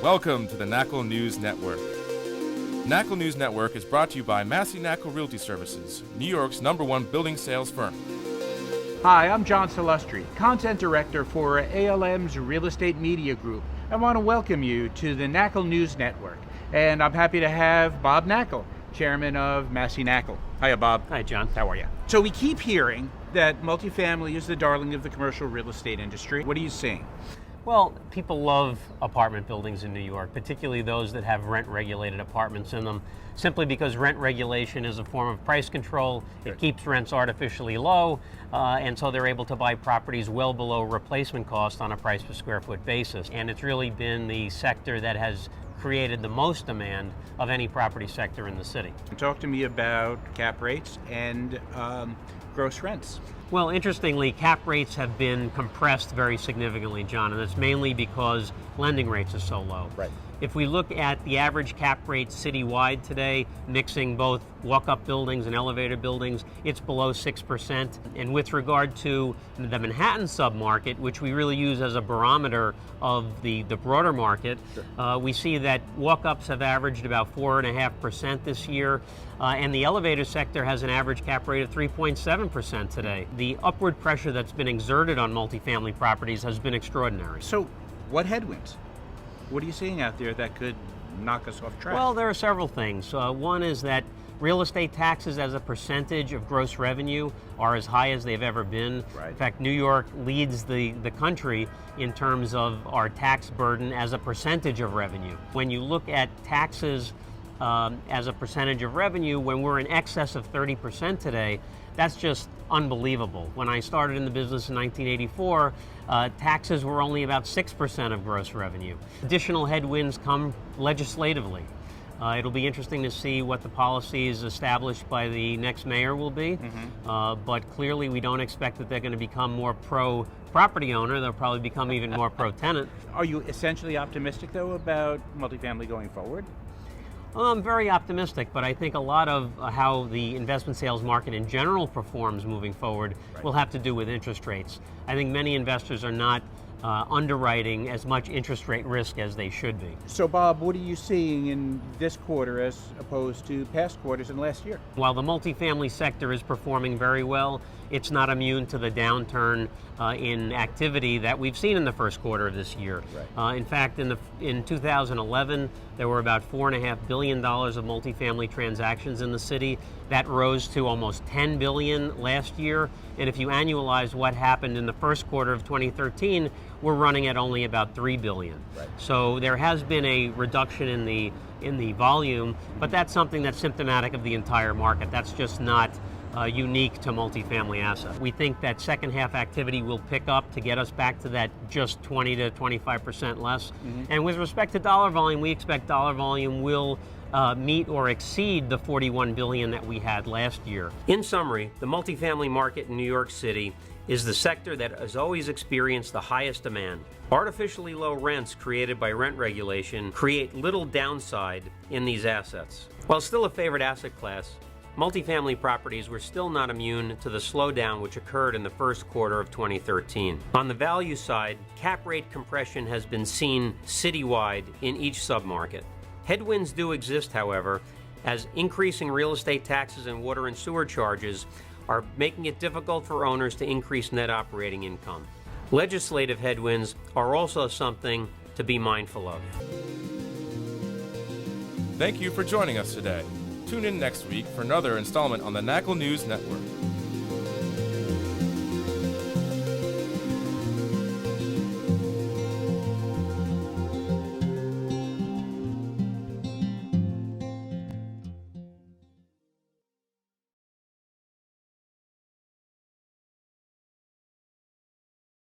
Welcome to the Knakal News Network. Knakal News Network is brought to you by Massey Knakal Realty Services, New York's #1 building sales firm. Hi, I'm John Salustri, Content Director for ALM's Real Estate Media Group. I want to welcome you to the Knakal News Network. And I'm happy to have Bob Knakal, Chairman of Massey Knakal. Hiya, Bob. Hi, John. How are you? So we keep hearing that multifamily is the darling of the commercial real estate industry. What are you seeing? Well, people love apartment buildings in New York, particularly those that have rent-regulated apartments in them, simply because rent regulation is a form of price control. It keeps rents artificially low, and so they're able to buy properties well below replacement cost on a price per square foot basis. And it's really been the sector that has created the most demand of any property sector in the city. Talk to me about cap rates and gross rents. Well, interestingly, cap rates have been compressed very significantly, John, and that's mainly because lending rates are so low. Right. If we look at the average cap rate citywide today, mixing both walk-up buildings and elevator buildings, it's below 6%. And with regard to the Manhattan submarket, which we really use as a barometer of the broader market, we see that walk-ups have averaged about 4.5% this year, and the elevator sector has an average cap rate of 3.7% today. The upward pressure that's been exerted on multifamily properties has been extraordinary. So what headwinds? What are you seeing out there that could knock us off track? Well, there are several things. One is that real estate taxes as a percentage of gross revenue are as high as they've ever been. Right. In fact, New York leads the country in terms of our tax burden as a percentage of revenue. When you look at taxes as a percentage of revenue, when we're in excess of 30% today, that's just unbelievable. When I started in the business in 1984, taxes were only about 6% of gross revenue. Additional headwinds come legislatively. It'll be interesting to see what the policies established by the next mayor will be, but clearly we don't expect that they're going to become more pro-property owner. They'll probably become even more pro-tenant. Are you essentially optimistic, though, about multifamily going forward? Well, I'm very optimistic, but I think a lot of how the investment sales market in general performs moving forward will have to do with interest rates. I think many investors are not underwriting as much interest rate risk as they should be. So, Bob, what are you seeing in this quarter as opposed to past quarters and last year? While the multifamily sector is performing very well, it's not immune to the downturn in activity that we've seen in the first quarter of this year. Right. In fact, in 2011, there were about $4.5 billion of multifamily transactions in the city. That rose to almost $10 billion last year. And if you annualize what happened in the first quarter of 2013, we're running at only about $3 billion. Right. So there has been a reduction in the volume, but that's something that's symptomatic of the entire market. That's just not unique to multifamily assets. We think that second half activity will pick up to get us back to that just 20 to 25% less. And with respect to dollar volume, we expect dollar volume will meet or exceed the $41 billion that we had last year. In summary, the multifamily market in New York City is the sector that has always experienced the highest demand. Artificially low rents created by rent regulation create little downside in these assets. While still a favored asset class, multifamily properties were still not immune to the slowdown which occurred in the first quarter of 2013. On the value side, cap rate compression has been seen citywide in each submarket. Headwinds do exist, however, as increasing real estate taxes and water and sewer charges are making it difficult for owners to increase net operating income. Legislative headwinds are also something to be mindful of. Thank you for joining us today. Tune in next week for another installment on the Knakal News Network.